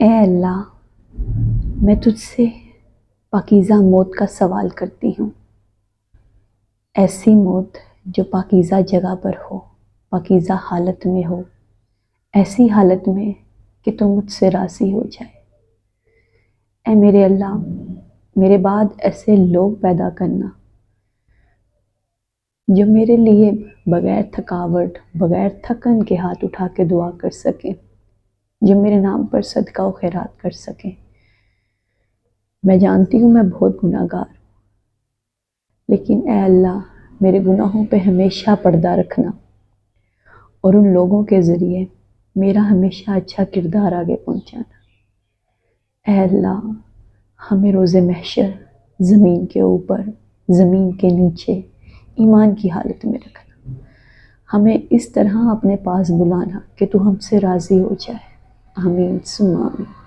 اے اللہ، میں تجھ سے پاکیزہ موت کا سوال کرتی ہوں، ایسی موت جو پاکیزہ جگہ پر ہو، پاکیزہ حالت میں ہو، ایسی حالت میں کہ تو مجھ سے راضی ہو جائے۔ اے میرے اللہ، میرے بعد ایسے لوگ پیدا کرنا جو میرے لیے بغیر تھکاوٹ، بغیر تھکن کے ہاتھ اٹھا کے دعا کر سکیں، جو میرے نام پر صدقہ و خیرات کر سکیں۔ میں جانتی ہوں میں بہت گناہ گار ہوں، لیکن اے اللہ میرے گناہوں پہ ہمیشہ پردہ رکھنا اور ان لوگوں کے ذریعے میرا ہمیشہ اچھا کردار آگے پہنچانا۔ اے اللہ، ہمیں روز محشر زمین کے اوپر، زمین کے نیچے، ایمان کی حالت میں رکھنا، ہمیں اس طرح اپنے پاس بلانا کہ تو ہم سے راضی ہو جائے۔ آمین ثم آمین۔